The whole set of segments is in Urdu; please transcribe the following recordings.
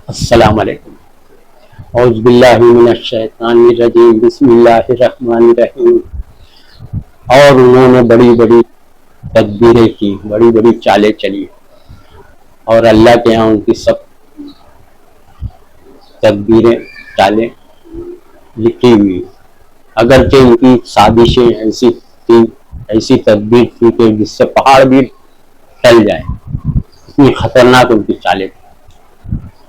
السلام علیکم۔ اعوذ باللہ من الشیطان الرجیم، بسم اللہ الرحمن الرحیم۔ اور انہوں نے بڑی بڑی تدبیریں کی، بڑی بڑی چالیں چلی، اور اللہ کے ہاں ان کی سب تدبیریں چالیں لکھی ہوئی، اگرچہ ان کی سازشیں ایسی تھی، ایسی تدبیر تھی کہ جس سے پہاڑ بھی ٹل جائے، اتنی خطرناک ان کی چالیں تھی۔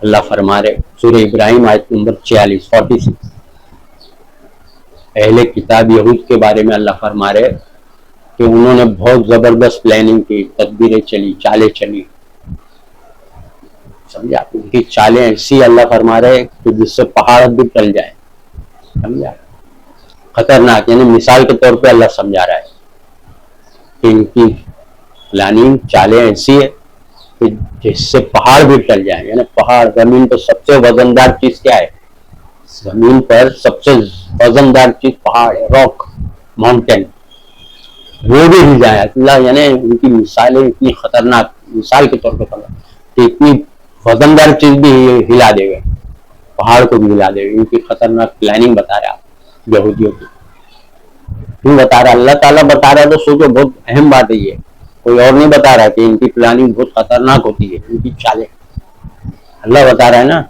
اللہ فرما رہے سورہ ابراہیم آیت نمبر 46 اہل کتاب یہود کے بارے میں اللہ فرما رہے کہ انہوں نے بہت زبردست پلاننگ کی، تدبیریں چلی، چالیں چلی، سمجھا؟ ان کی چالیں ایسی اللہ فرما رہے کہ جس سے پہاڑ بھی ٹل جائے، سمجھا؟ خطرناک، یعنی مثال کے طور پہ اللہ سمجھا رہا ہے کہ ان کی پلاننگ چالیں ایسی ہے کہ جس سے پہاڑ بھی ٹل جائے۔ یعنی پہاڑ، زمین پر سب سے وزندار چیز کیا ہے؟ زمین پر سب سے وزندار چیز پہاڑ ہے، راک، ماؤنٹین، وہ بھی ہل جائے اللہ، یعنی ان کی مثالیں اتنی خطرناک، مثال کے طور پہ کہ اتنی وزندار چیز بھی ہلا دے گا، پہاڑ کو بھی ہلا دے گا۔ ان کی خطرناک پلاننگ بتا رہا آپ یہودیوں کی، کیوں بتا رہا؟ اللہ تعالیٰ بتا رہا تو سوچو، بہت اہم بات ہے یہ، کوئی اور نہیں بتا رہا کہ ان کی پلاننگ بہت خطرناک ہوتی ہے، ان کی چالیں اللہ بتا رہا ہے نا،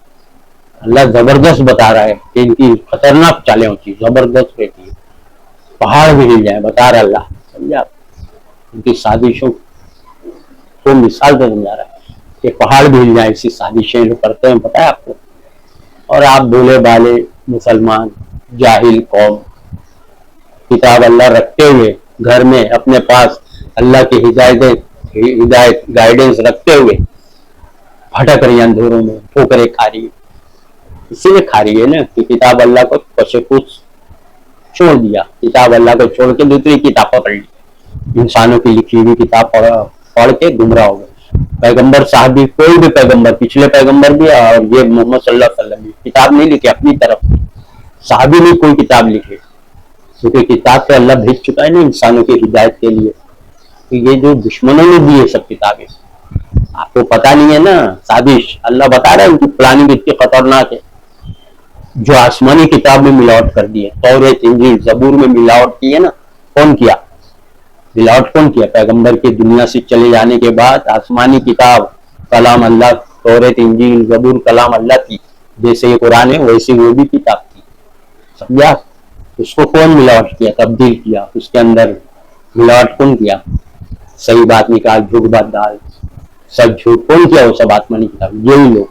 اللہ زبردست بتا رہا ہے کہ ان کی خطرناک چالیں ہوتی ہیں، زبردست رہتی ہے، پہاڑ بھی ہل جائے، بتا رہا اللہ، سمجھا؟ ان کی سازشوں کو مثال سے سمجھا رہا ہے کہ پہاڑ بھی ہل جائے، ایسی سازشیں جو کرتے ہیں، پتہ ہے آپ کو۔ اور آپ بولے بالے مسلمان جاہل قوم، کتاب اللہ رکھتے ہوئے گھر میں اپنے پاس، اللہ کی ہدایت گائیڈنس رکھتے ہوئے بھٹک رہی اندھیروں میں، ٹھوکریں کھا رہی ہے، اسی لیے کھا رہی ہے نا کہ کتاب اللہ کو پچھے کچھ چھوڑ دیا، کتاب اللہ کو چھوڑ کے دوسری کتاب پکڑ لی، انسانوں کی لکھی ہوئی کتاب پڑھ کے گمراہ ہو گئے۔ پیغمبر صاحب بھی، کوئی بھی پیغمبر، پچھلے پیغمبر بھی اور یہ محمد صلی اللہ علیہ وسلم بھی کتاب نہیں لکھی اپنی طرف، صحابی نہیں کوئی کتاب لکھے، کیونکہ کتاب پہ اللہ بھیج چکا ہے نا انسانوں کی ہدایت کے لیے۔ تو یہ جو دشمنوں نے دی ہے سب کتابیں، آپ کو پتہ نہیں ہے نا، سازش اللہ بتا رہا ہے، ان کی پلاننگ اتنی خطرناک ہے۔ جو آسمانی کتاب میں ملاوٹ کر دی ہے، توریت، انجیل، زبور میں ملاوٹ کی ہے نا، کون کیا ملاوٹ؟ کون کیا؟ پیغمبر کی دنیا سے چلے جانے کے بعد آسمانی کتاب، کلام اللہ، توریت، انجیل، زبور کلام اللہ کی، جیسے یہ قرآن ہے ویسے وہ بھی کتاب تھی، سمجھا؟ اس کو کون ملاوٹ کیا؟ تبدیل کیا، اس کے اندر ملاوٹ کون کیا؟ صحیح بات نکال، جھوٹ بات ڈال، سب جھوٹ، کون کیا وہ سب آسمانی کتاب؟ یہی لوگ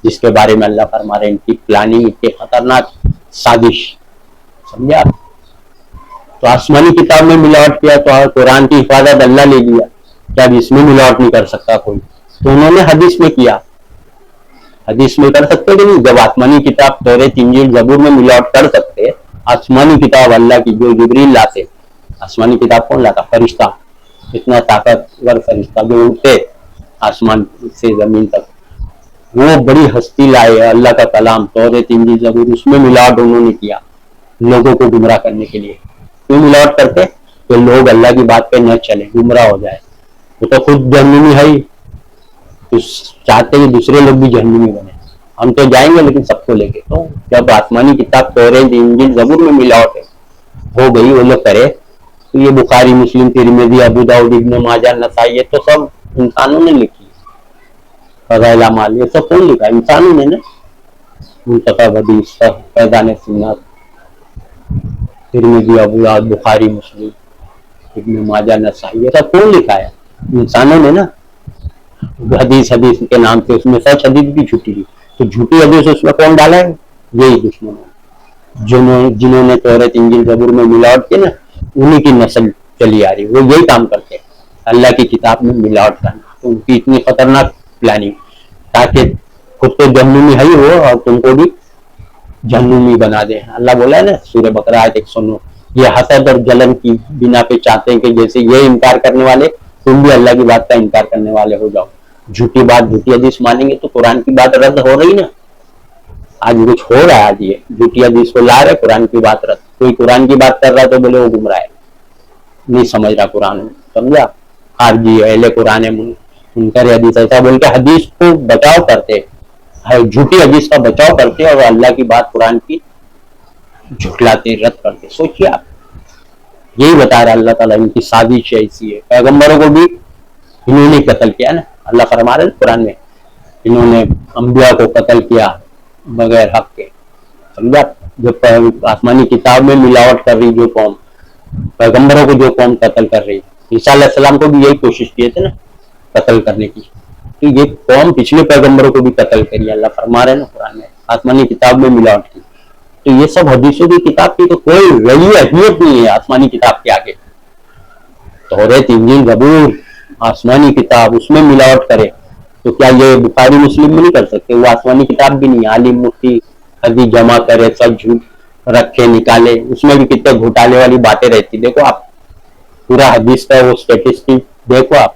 جس کے بارے میں اللہ فرما رہے ہیں ان کی پلاننگ اتنی خطرناک سازش، سمجھا؟ تو آسمانی کتاب میں ملاوٹ کیا تو قرآن کی حفاظت اللہ لے لیا، کیا اس میں ملاوٹ نہیں کر سکتا کوئی؟ تو انہوں نے حدیث میں کیا، حدیث میں کر سکتے کہ نہیں؟ جب آسمانی کتاب توریت، انجیل، زبور میں ملاوٹ کر سکتے، آسمانی کتاب اللہ کی جو جبریل لاتے، آسمانی کتاب کون لاتا؟ فرشتہ، اتنا طاقتور فرشتہ جو اڑتے آسمان سے زمین تک، وہ بڑی ہستی لائے اللہ کا کلام، توریت، انجیل، زبور، اس میں ملاوٹ انہوں نے کیا لوگوں کو گمراہ کرنے کے لیے۔ کیوں ملاوٹ کرتے؟ کہ لوگ اللہ کی بات پہ نہ چلیں، گمراہ ہو جائے۔ وہ تو خود جہنمی ہے ہی، تو چاہتے کہ دوسرے لوگ بھی جہنمی بنے، ہم تو جائیں گے لیکن سب کو لے کے۔ تو جب آسمانی کتاب توریت، انجیل، زبور میں ملاوٹ ہو گئی، وہ لوگ کرے، تو یہ بخاری، مسلم، ترمذی، ابو داؤد، ابن ماجہ، نسائی، یہ تو سب انسانوں نے لکھی، فضائل اعمال، یہ سب کون لکھا؟ انسانوں نے نا، منتخب حدیث، فیضان سنت، ترمذی، ابو داؤد، بخاری، مسلم، ابن ماجہ، نسائی، یہ سب کون لکھا ہے؟ انسانوں نے نا۔ حدیث کے نام سے اس میں سچ حدیث بھی جھوٹی لی، تو جھوٹی حدیث اس میں کون ڈالا ہے؟ یہی دشمنوں، جنہوں نے توریت، انجیل، زبور میں ملاوٹ کی نا، انہی کی نسل چلی آ رہی، وہ یہی کام کرتے ہیں، اللہ کی کتاب میں ملاوٹ کرنا۔ ان کی اتنی خطرناک پلاننگ، تاکہ خود تو جہنمی ہے ہی وہ، اور تم کو بھی جہنمی بنا دے۔ اللہ بولا ہے نا سورہ بقرہ آیت 109، یہ حسد اور جلن کی بنا پہ چاہتے ہیں کہ جیسے یہ انکار کرنے والے، تم بھی اللہ کی بات کا انکار کرنے والے ہو جاؤ، جھوٹی بات، جھوٹی حدیث مانیں گے تو قرآن کی بات رد ہو رہی نا۔ آج کچھ ہو رہا ہے، آج یہ جھوٹی حدیث کو لا رہے، قرآن کی بات رد، کوئی قرآن کی بات کر رہا ہے تو بولے وہ گمراہ ہے، نہیں سمجھ رہا قرآن، سمجھا؟ خارجی، اہل قرآن، منکر حدیث، ایسا بول کے حدیث کو بچاؤ کرتے، جھوٹی حدیث کا بچاؤ کرتے اور اللہ کی بات قرآن کی جھٹلاتے رد کرتے. سوچیے آپ, یہی بتا رہا اللہ تعالیٰ ان کی سازش ایسی ہے. پیغمبروں کو بھی انہوں نے قتل کیا نا, اللہ فرما رہے قرآن میں انہوں نے انبیاء کو قتل کیا بغیر حق کے. سمجھا, جو آسمانی کتاب میں ملاوٹ کر رہی جو قوم, پیغمبروں کو جو قوم قتل کر رہی, عیسیٰ علیہ السلام کو بھی یہی کوشش کیے تھے نا قتل کرنے کی, تو یہ قوم پچھلے پیغمبروں کو بھی قتل کری. اللہ فرما رہے نا قرآن میں آسمانی کتاب میں ملاوٹ کی. تو یہ سب حدیثوں کی کتاب کی تو کوئی رہی اہمیت نہیں ہے آسمانی کتاب کے آگے. توریت, انجیل, زبور آسمانی کتاب, اس میں ملاوٹ کرے تو کیا یہ بخاری مسلم میں نہیں کر سکتے؟ وہ آسمانی کتاب بھی نہیں. عالم مفتی حدیث جمع کرے, سب جھوٹ رکھے نکالے, اس میں بھی کتنے گھوٹالے والی باتیں رہتی. دیکھو آپ پورا حدیث کا وہ اسٹیٹسٹک دیکھو آپ.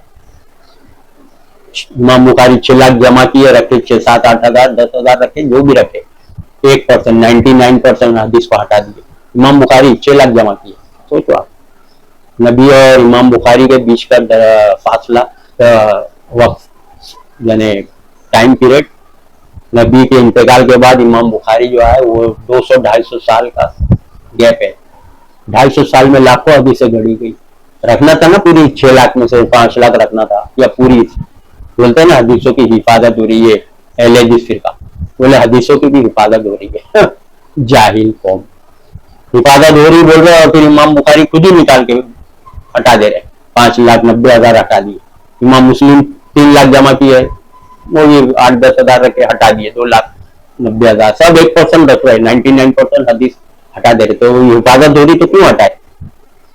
امام بخاری 6 لاکھ جمع کیے, رکھے 6, 7, 8 ہزار, 10 ہزار رکھے, جو بھی رکھے, 1%, 99% حدیث کو ہٹا دیے. امام بخاری 6 لاکھ جمع کیے. سوچو آپ, نبی اور امام بخاری کے بیچ کا فاصلہ وقت یعنی ٹائم پیریڈ, نبی کے انتقال کے بعد امام بخاری جو ہے وہ 200-250 سال کا گیپ ہے. 250 سال میں لاکھوں حدیثیں گھڑی گئی. رکھنا تھا نا پوری 6 لاکھ میں سے 5 لاکھ رکھنا تھا, یا پوری بولتے ہیں نا حدیثوں کی حفاظت ہو رہی ہے. اہل حدیث فرقہ بولے حدیثوں کی بھی حفاظت ہو رہی ہے. جاہل قوم, حفاظت ہو رہی بول رہے اور پھر امام بخاری خود ہی نکال کے ہٹا دے رہے. 5,90,000 ہٹا دیے. امام مسلم 3 لاکھ جمع کیے, وہ بھی 8-10 ہزار رکھے, ہٹا دیے 2,90,000. سب 1% رکھ رہے, 99% حدیث ہٹا دے رہے. تو حفاظت ہو رہی تو کیوں ہٹائے؟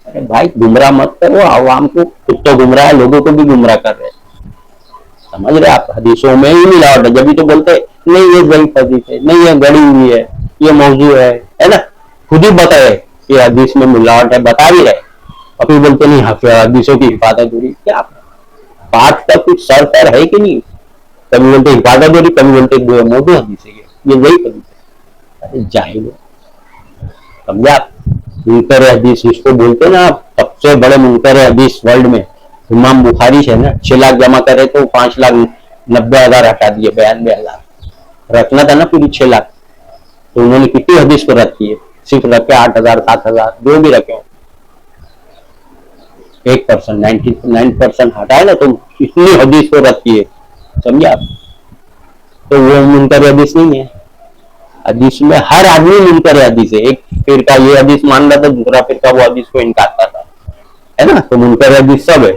ارے بھائی گمراہ مت کرو عوام کو, خود تو گمراہ ہے, لوگوں کو بھی گمراہ کر رہے. سمجھ رہے آپ, حدیثوں میں ہی ملاوٹ ہے. جبھی تو بولتے نہیں یہ ضعیف حدیث ہے, نہیں یہ گڑی ہوئی ہے, یہ موضوع ہے نا. خود ہی بتائے کہ حدیث میں ملاوٹ ہے, بتا بھی رہے, ابھی بولتے نہیں حدیثوں کی حفاظت ہو رہی. کیا بات کا کچھ سر پیر ہے کہ نہیں؟ کبھی بولتے حفاظت ہو رہی, کبھی بولتے موضوع حدیث ہے, یہ ضعیف حدیث ہے. جاہل سمجھا. منکر حدیث جس کو بولتے نا سب سے بڑے منکر حدیث ورلڈ میں امام بخاری ہے نا. 6 لاکھ جمع کرے تو 5,90,000 ہٹا دیے, 92,000 رکھنا تھا نا پوری 6 لاکھ. تو انہوں نے کتنی حدیث کو رکھ کی, صرف رکھے 8,000, 7,000, جو بھی رکھے 1%, 99% ہٹائے نا, تو اتنی حدیث کو رکھ کیے. سمجھا آپ, تو وہ منکر حدیث نہیں ہے. حدیث میں ہر آدمی منکر حدیث ہے. ایک فرقہ یہ حدیث مان رہا تھا, دوسرا فرقہ وہ حدیث کو انکار کرتا ہے نا. تو منکر حدیث سب ہے.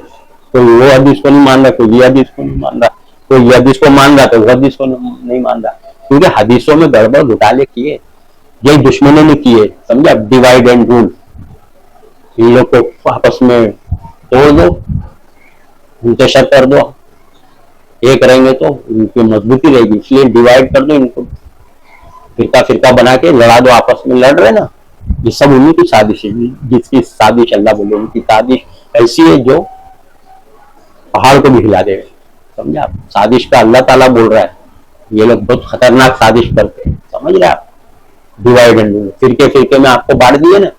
کوئی وہ حدیث کو نہیں مان رہا, کوئی یہ حدیث کو نہیں مان رہا, کوئی یہ حدیث کو مان رہا تو وہ حدیث کو نہیں مان رہا. کیونکہ حدیثوں میں گڑبڑ گھوٹالے کیے, یہی دشمنوں نے کیے. سمجھا, ڈیوائڈ اینڈ رول. ان لوگ کو آپس میں توڑ دو, منتشر کر دو, ایک رہیں گے تو ان کی مضبوطی رہے گی. اس لیے ڈیوائڈ کر دو ان کو, فرقہ فرقہ بنا کے لڑا دو. آپس میں لڑ رہے نا, یہ سب انہیں کی سازش ہے. جس کی سازش اللہ بولے, ان کی سازش ایسی ہے جو پہاڑ کو بھی ہلا دے. سمجھا, سازش کا اللہ تعالیٰ بول رہا ہے. یہ لوگ بہت خطرناک سازش کرتے ہیں. سمجھ رہے آپ, ڈیوائڈ اینڈ رول, فرقے فرقے میں آپ کو بانٹ دیے نا.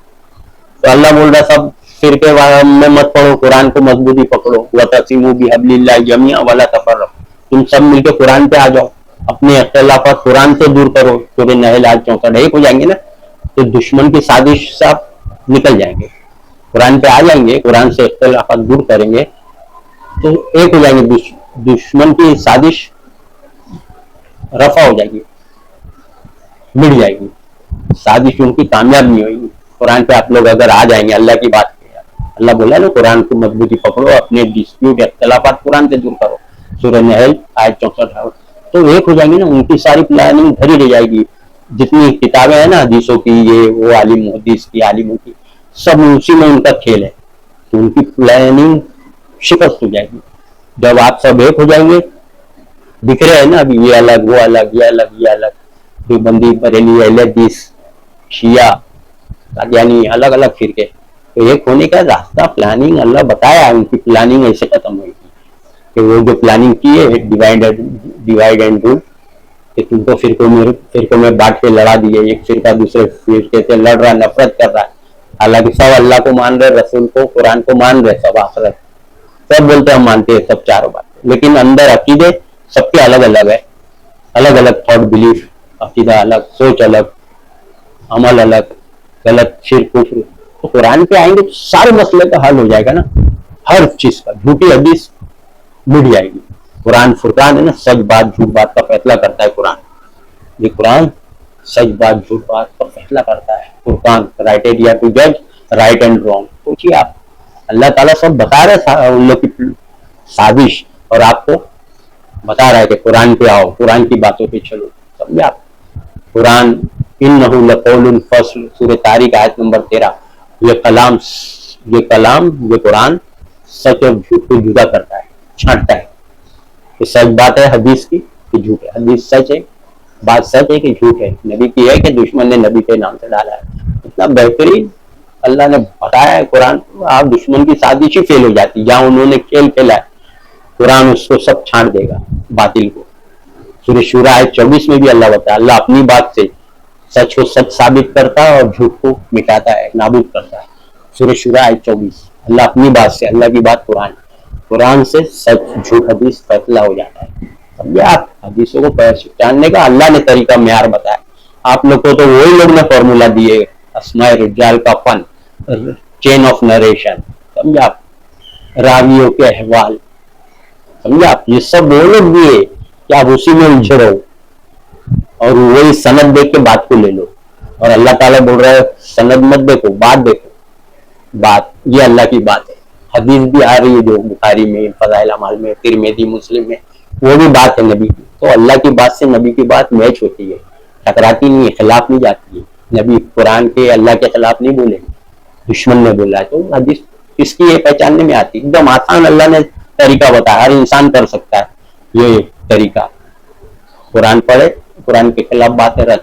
تو اللہ بول رہا سب فرقے میں مت پڑھو, قرآن کو مضبوطی پکڑو. وَتَعْتَصِمُوا بِحَبْلِ اللَّهِ جَمِيعًا وَلَا تَفَرَّقُوا, تم سب مل کے قرآن پہ آ جاؤ, اپنے اختلافات قرآن سے دور کرو. سورہ نحل آیت 64 ایک ہو جائیں گے نا, تو دشمن کی سازش سے آپ نکل جائیں گے. قرآن پہ آ جائیں گے, قرآن سے اختلافات دور کریں گے تو ایک ہو جائیں گے. دشمن کی سازش رفع ہو جائے گی, مٹ جائے گی. سازش ان کی کامیاب نہیں ہوگی. قرآن پہ آپ لوگ اگر آ جائیں گے, اللہ کی بات ہے, اللہ بولا نا قرآن کو مضبوطی پکڑو, اپنے ڈسپیوٹ اختلافات قرآن سے دور کرو. سورہ نحل آیت 64 تو ایک ہو جائیں گے نا. ان کی ساری پلاننگ بھری رہ جائے گی. جتنی کتابیں ہیں نا حدیثوں کی, یہ وہ عالم حدیث کی, عالموں کی, سب اسی میں ان کا کھیل ہے. تو ان کی پلاننگ شکست ہو جائے گی. جب آپ سب ایک ہو جائیں گے, دکھ رہے ہیں نا ابھی یہ الگ, وہ الگ, یہ الگ, یہ الگ, دیوبندی, بریلی, اہل حدیث, شیعہ, قادیانی, الگ الگ فرقے. تو ایک ہونے کا راستہ پلاننگ اللہ بتایا. ان کی پلاننگ ایسے ختم ہوئی تھی کہ وہ جو پلاننگ کی ہے ڈیوائڈ اینڈ رول, کہ تم کو فرقوں میں بانٹ کے لڑا دیے. ایک فرقہ دوسرے فرقے سے لڑ رہا, نفرت کر رہا ہے. حالانکہ سب اللہ کو مان رہے, رسول کو, قرآن کو مان رہے, سب آخرت سب بولتے ہم مانتے ہیں, سب چاروں بات, لیکن اندر عقیدے سب کے الگ الگ ہے. الگ الگ تھاٹ بلیف، عقیدہ الگ، سوچ الگ، عمل الگ، غلط، شرک، کفر. تو قرآن پہ آئیں گے تو سارے مسئلے کا حل ہو جائے گا نا. ہر چیز کا. جھوٹی حدیث مٹ جائے گی. قرآن فرقان ہے نا، سچ بات جھوٹ بات کا فیصلہ کرتا ہے قرآن. یہ قرآن سچ بات جھوٹ بات کا فیصلہ کرتا ہے. فرقان، کرائٹیریا ٹو جج رائٹ اینڈ رانگ. سوچیے آپ، اللہ تعالیٰ سب بتا رہے ان لوگ کی سازش، اور آپ کو بتا رہا ہے کہ قرآن پہ آؤ، قرآن کی باتوں پہ چلو. سمجھے آپ؟ قرآن انہ لقول فصل، سورہ طارق آیت نمبر 13. یہ قرآن سچ اور جھوٹ کو جدا کرتا ہے، چھانٹتا ہے کہ سچ بات ہے حدیث کی کہ جھوٹ ہے، حدیث سچ ہے، بات سچ ہے کہ جھوٹ ہے، نبی کی ہے کہ دشمن نے نبی کے نام سے ڈالا ہے. اتنا بہترین اللہ نے بتایا ہے قرآن. آپ دشمن کی سازش ہی فیل ہو جاتی. جہاں انہوں نے کھیل کھیلا ہے، قرآن اس کو سب چھانٹ دے گا، باطل کو. سورہ شورى آیت 24 میں بھی اللہ بتایا، اللہ اپنی بات سے سچ کو سچ ثابت کرتا ہے اور جھوٹ کو مٹاتا ہے، نابود کرتا ہے. سورہ شورى آیت 24. اللہ اپنی بات سے، اللہ کی بات قرآن، قرآن سے سچ جھوٹ حدیث فیصلہ ہو جاتا ہے. سمجھے آپ؟ حدیثوں کو پہچاننے کا اللہ نے طریقہ معیار بتایا. آپ لوگ کو تو وہی لوگ نے فارمولا دیے، اسماء رجال کا فن، چین آف نریشن. سمجھے آپ؟ راویوں کے احوال. سمجھے آپ؟ یہ سب وہ لوگ دیے کہ آپ اسی میں الجھے رہو اور وہی سند دیکھ کے بات کو لے لو. اور اللہ تعالیٰ بول رہا ہے سند مت دیکھو، بات دیکھو. بات یہ اللہ کی بات ہے. حدیث بھی آ رہی ہے جو بخاری میں، فضائل اعمال میں، ترمذی، مسلم میں، وہ بھی بات ہے نبی کی. تو اللہ کی بات سے نبی کی بات میچ ہوتی ہے، ٹکراتی نہیں ہے، خلاف نہیں جاتی ہے. نبی قرآن کے اللہ کے خلاف نہیں بولے، دشمن نے بولا ہے. تو حدیث کس کی یہ پہچاننے میں آتی. ایک دم آسان اللہ نے طریقہ بتایا، ہر انسان کر سکتا ہے یہ طریقہ. قرآن پڑھے، قرآن کے خلاف باتیں رد،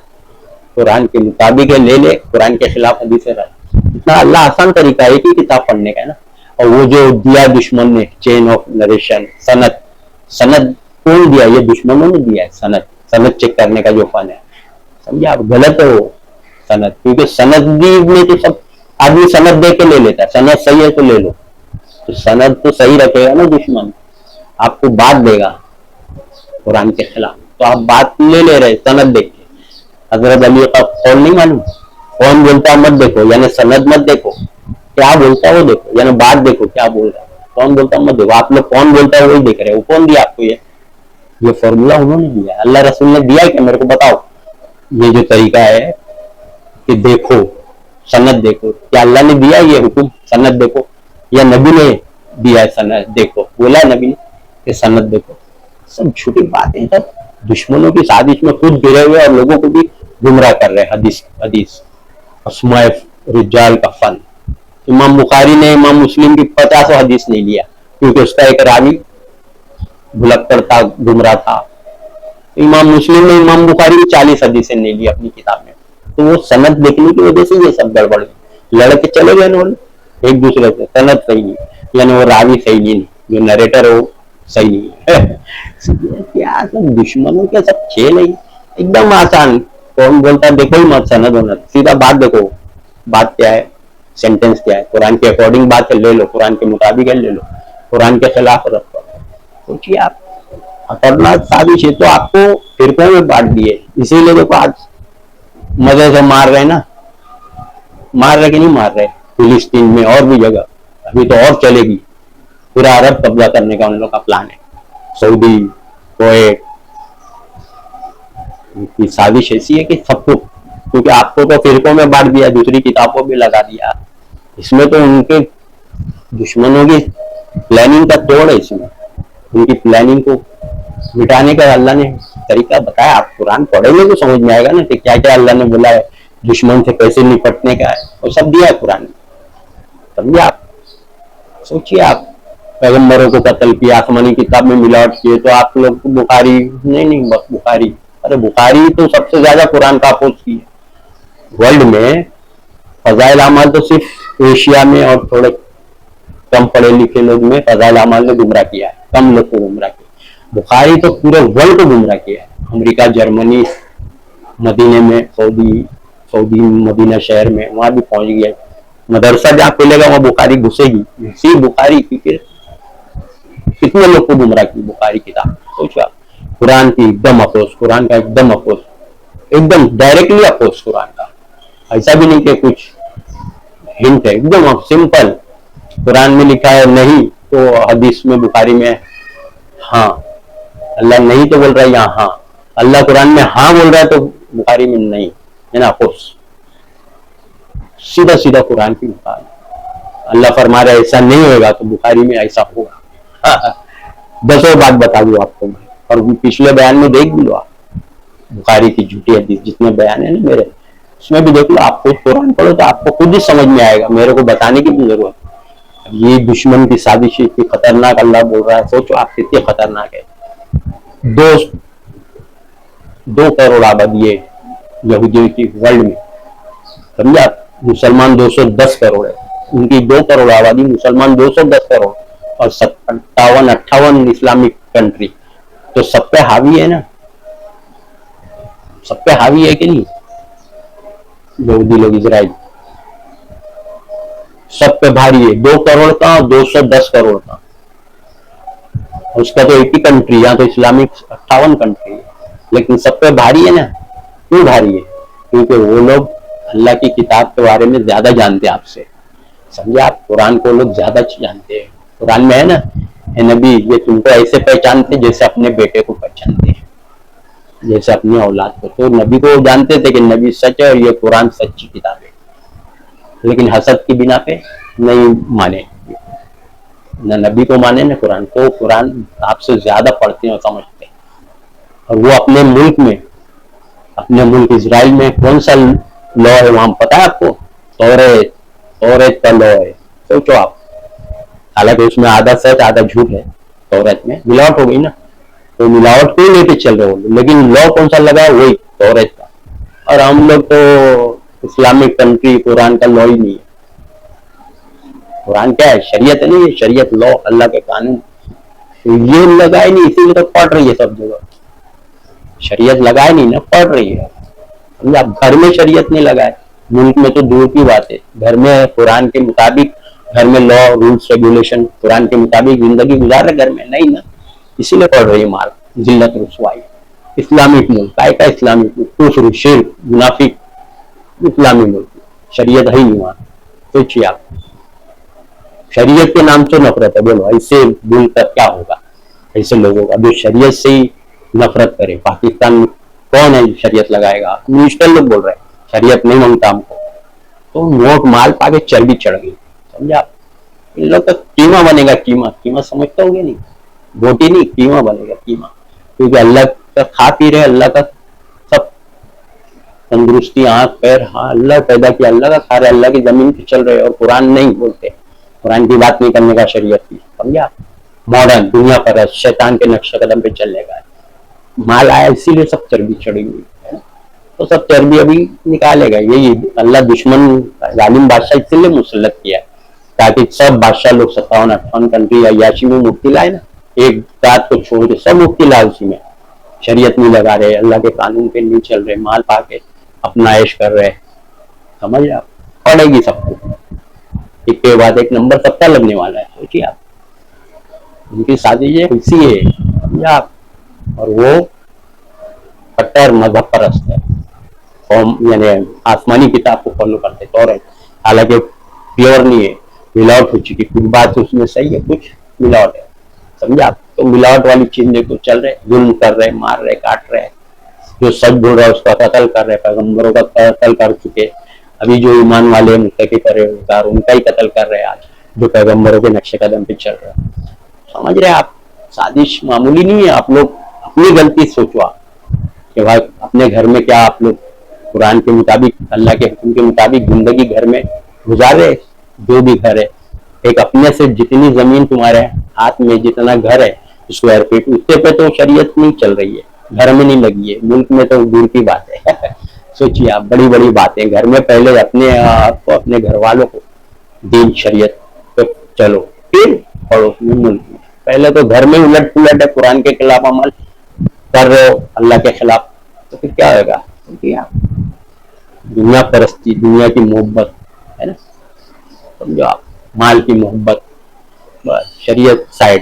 قرآن کے مطابق لے لے، قرآن کے خلاف حدیث رد. اتنا اللہ آسان طریقہ ہے ایک ہی کتاب پڑھنے کا ہے نا. اور وہ جو دیا دشمن نے، چین آف نریشن، سند. سند کون دیا؟ یہ دشمنوں نے دیا ہے. سند چیک کرنے کا جو فن ہے. سمجھے آپ؟ غلط ہے وہ سند، کیونکہ سند میں تو سب آدمی سند دے کے لے لیتا ہے. سند صحیح ہے تو لے لو. تو سند تو صحیح رکھے گا نا دشمن، آپ کو بات دے گا قرآن کے خلاف، تو آپ بات لے لے رہے سند دیکھ کے. حضرت علی کا قول نہیں معلوم، کون بولتا مت دیکھو، یعنی سند مت دیکھو، کیا بولتا ہے وہ دیکھو، یعنی بات دیکھو کیا بول رہا ہے. کون بولتا مت دیکھو. آپ لوگ کون بولتا ہے وہی دیکھ رہے ہو. کون دیا آپ کو یہ فارمولا؟ انہوں نے دیا. اللہ رسول نے دیا کہ میرے کو بتاؤ یہ جو طریقہ ہے کہ دیکھو، سند دیکھو. کیا اللہ نے دیا یہ حکم سند دیکھو، یا نبی نے دیا ہے سند دیکھو؟ بولا نبی کہ سند دیکھو. سب چھوٹی باتیں ہیں، سب دشمنوں کی سازش میں خود گرے ہوئے اور لوگوں کو بھی گمراہ کر رہے. حدیث اسماء رجال کا فن. امام بخاری نے امام مسلم کی 50 حدیث نہیں لیا کیونکہ اس کا ایک راوی بھلکڑ تھا، گمراہ تھا. امام مسلم نے امام بخاری کی 40 حدیثیں نہیں لی اپنی کتاب میں. تو وہ سند دیکھنے کی وجہ سے یہ سب گڑبڑ لڑ کے چلے گئے انہوں نے ایک دوسرے سے. سند صحیح نہیں، یعنی وہ راوی صحیح نہیں، جو نریٹر ہو صحیح نہیں ہے. کیا سب دشمنوں کے سب کھیل ہے. ایک دم آسان. کون بولتا ہے دیکھو ہی مت، سند ہونا، سیدھا بات دیکھو. بات کیا ہے، سینٹینس کیا ہے، قرآن کے اکارڈنگ بات ہے لے لو، قرآن کے مطابق ہے لے لو، قرآن کے خلاف رکھو. سوچیے آپ، خطرناک سازش ہے. تو آپ کو فرقوں میں بانٹ دیے. اسی لیے دیکھو آج مزے سے مار رہے نا، مار رہے کہ نہیں مار رہے. فلسطین میں اور بھی جگہ، ابھی تو اور چلے گی. پورا عرب قبضہ کرنے کا ان لوگ کا پلان ہے. سعودی، کویت کی سازش ایسی ہے کہ سب کو، کیونکہ آپ کو تو فرقوں میں بانٹ دیا، دوسری کتابوں بھی لگا دیا. اس میں تو ان کے دشمنوں کی پلاننگ کا توڑ ہے. اس میں ان کی پلاننگ کو مٹانے کا اللہ نے طریقہ بتایا. آپ قرآن پڑھیں گے تو سمجھ میں آئے گا نا کہ کیا کیا اللہ نے بولا ہے، دشمن سے کیسے نپٹنے کا ہے، وہ سب دیا ہے قرآن. سمجھے آپ؟ سوچیے آپ، پیغمبروں کو قتل کیا، آسمانی کتاب میں ملاوٹ کیے. تو آپ لوگ بخاری نہیں بس بخاری، ارے بخاری تو سب سے زیادہ قرآن کا اپوز کی ہے ورلڈ میں. فضائل اعمال تو صرف ایشیا میں اور تھوڑے کم پڑھے لکھے لوگ میں فضائل اعمال نے گمراہ کیا ہے، کم لوگ کو گمراہ کیا. بخاری تو پورے ورلڈ کو گمراہ کیا ہے. امریکہ، جرمنی، مدینے میں، سعودی مدینہ شہر میں، وہاں بھی پہنچ گیا. مدرسہ جہاں کھلے گا وہاں بخاری گھسے گی. اسی بخاری کتنے لوگ کو گمراہ کی بخاری کتاب. سوچا قرآن کی ایک دم اپوز، قرآن کا ایک دم اپوز، ایک دم ڈائریکٹلی اپوز قرآن کا. ایسا بھی نہیں کہ کچھ ہنٹ ہے، ایک دم سمپل. قرآن میں لکھا ہے نہیں تو حدیث میں بخاری میں ہاں. اللہ نہیں تو بول رہا ہے یہاں ہاں، اللہ قرآن میں ہاں بول رہا ہے تو بخاری میں نہیں ہے نا، اپوز. سیدھا سیدھا قرآن کی مثال. اللہ فرما رہا ہے ایسا نہیں ہوگا تو بخاری میں ایسا ہوگا. دسوں بات بتا دوں آپ کو میں، اور پچھلے بیان میں دیکھ بھی لو آپ، بخاری کی جھوٹی حدیث جتنے بیان ہیں نا میرے، اس میں بھی دیکھ لو. آپ کو قرآن پڑھو تو آپ کو خود ہی سمجھ میں آئے گا، میرے کو بتانے کی بھی ضرورت. یہ دشمن کی سازش اتنی خطرناک اللہ بول رہا ہے، سوچو آپ کتنی خطرناک ہے. 2 کروڑ آبادی ہے یہودیوں کی ورلڈ میں، سمجھا. مسلمان 210 کروڑ ہے، ان کی 2 کروڑ آبادی، مسلمان 210 کروڑ، اور 58 اسلامک کنٹری. تو سب پہ حاوی ہے نا، سب پہ حاوی ہے کہ نہیں. یہودی لوگ، اسرائیل سب پہ بھاری ہے. 2 کروڑ کا اور 210 کروڑ کا، اس کا تو 80 کنٹری، یہاں تو اسلامک 58 کنٹری ہے، لیکن سب پہ بھاری ہے نا. کیوں بھاری ہے؟ کیونکہ وہ لوگ اللہ کی کتاب کے بارے میں زیادہ جانتے ہیں آپ سے، سمجھے آپ. قرآن کو لوگ زیادہ جانتے ہیں. قرآن میں ہے نا، اے نبی یہ تم کو ایسے پہچانتے جیسے اپنے بیٹے کو پہچانتے ہیں، جیسے اپنی اولاد کو. تو نبی کو جانتے تھے کہ نبی سچ ہے اور یہ قرآن سچی کتاب ہے، لیکن حسد کی بنا پہ نہیں مانے، نہ نبی کو مانے نہ قرآن کو. قرآن آپ سے زیادہ پڑھتے ہیں اور سمجھتے ہیں. اور وہ اپنے ملک میں، اپنے ملک اسرائیل میں کون سا لا ہے وہاں پتا ہے آپ کو؟ توریت کا لا ہے. سوچو آپ. حالانکہ اس میں آدھا سچ آدھا جھوٹ ہے، توریت میں ملاوٹ ہو گئی نا، تو ملاوٹ کو لے کے چل رہے ہو، لیکن لا کون سا لگا ہے؟ وہی توریت کا. اور ہم لوگ تو اسلامک کنٹری، قرآن کا لا ہی نہیں ہے. قرآن کیا ہے؟ شریعت ہے نا، یہ شریعت لا، اللہ کے قانون. یہ لگا ہی نہیں، اسی لیے تو پڑھ رہی ہے سب جگہ. شریعت لگائے نہیں نا، پڑھ رہی ہے. اب گھر میں شریعت نہیں لگائے، ملک میں تو دور کی بات ہے. گھر میں قرآن کے مطابق، گھر میں لا، رولس ریگولیشن قرآن کے مطابق زندگی گزار رہے، گھر میں نہیں نا، اسی لیے پڑھ رہی ہے. مار ذلت رسوائی. اسلامک ملک کا اسلامک ملک، کفر شرک منافق اسلامی ملک، شریعت ہے ہی نہیں وہاں. سوچیے آپ، شریعت کے نام سے نفرت ہے. بولو ایسے بول کر کیا ہوگا ایسے لوگوں کا جو شریعت سے ہی نفرت کرے. پاکستان میں کون ہے شریعت لگائے گا؟ منسٹر لوگ بول رہے ہیں شریعت نہیں مانگتا ہم کو. تو نوٹ مال پا کے چربی چڑھ گئی، سمجھا. ان لوگ کا قیمہ بنے گا. قیمہ سمجھتا ہوگے نہیں، بوٹی نہیں، قیمہ بنے گا قیمہ. کیونکہ اللہ کا کھا پی رہے، اللہ کا سب تندرستی، آنکھ پیر، ہاں اللہ پیدا کیا، اللہ کا کھا رہے، اللہ کی زمین پہ چل رہے، اور قرآن نہیں بولتے. قرآن کی بات نہیں کرنے کا، شریعت کی، سمجھا. ماڈرن دنیا پر شیطان کے نقش قدم پہ چلنے کا مال آیا، اسی لیے سب چربی چڑھی ہوئی ہے. تو سب چربی ابھی نکالے گا. یہی اللہ دشمن ظالم بادشاہ اسی لیے مسلط کیا ہے، تاکہ سب بادشاہ لوگ 57-58 کنٹری عیاشی میں مفتی لائے نا، ایک ذات کو چھوڑ کے سب مفتی لائے اسی میں. شریعت نہیں لگا رہے، اللہ کے قانون پہ نہیں چل رہے، مال پا کے اپنا عیش کر رہے. سمجھ آپ. پڑے گی سب کو، ایک کے بعد ایک نمبر سب کا لگنے والا ہے. سوچیے آپ، ان کی سازش اسی ہے، سمجھا آپ. اور وہ کٹر مذہب پرست ہے، قوم یعنی آسمانی کتاب کو فالو کرتے. توریت حالانکہ پیور نہیں ہے، ملاوٹ ہو چکی. کچھ بات اس میں صحیح ہے، کچھ ملاوٹ ہے، سمجھا. تو ملاوٹ والی چیز کو چل رہے، ظلم کر رہے، مار رہے، کاٹ رہے. جو سچ بول رہا ہے اس کا قتل کر رہے، پیغمبروں کا قتل کر چکے. ابھی جو ایمان والے متقی پرہیزگار، ان کا ہی قتل کر رہے آج، جو پیغمبروں کے نقش قدم پہ چل رہے. سمجھ رہے آپ. سازش معمولی نہیں ہے. آپ لوگ اپنی غلطی سوچو آپ کہ بھائی اپنے گھر میں کیا آپ لوگ قرآن کے مطابق، اللہ کے حکم کے مطابق زندگی گھر میں گزارے. جو بھی گھر ہے، ایک اپنے سے جتنی زمین تمہارے ہاتھ میں، جتنا گھر ہے اسکوائر فٹ، اس پہ تو شریعت نہیں چل رہی ہے، گھر میں نہیں لگی ہے. ملک میں تو دور کی بات ہے. سوچیے آپ، بڑی بڑی باتیں گھر میں. پہلے اپنے آپ کو، اپنے گھر والوں کو دین شریعت پہ چلو، پھر پڑوس میں، ملک میں. پہلے تو گھر میں الٹ پلٹ ہے، قرآن کے خلاف عمل کر رہے ہو، اللہ کے خلاف، تو پھر کیا ہوگا. دنیا پرستی، دنیا کی محبت ہے نا، سمجھو آپ. مال کی محبت، بس شریعت سائڈ.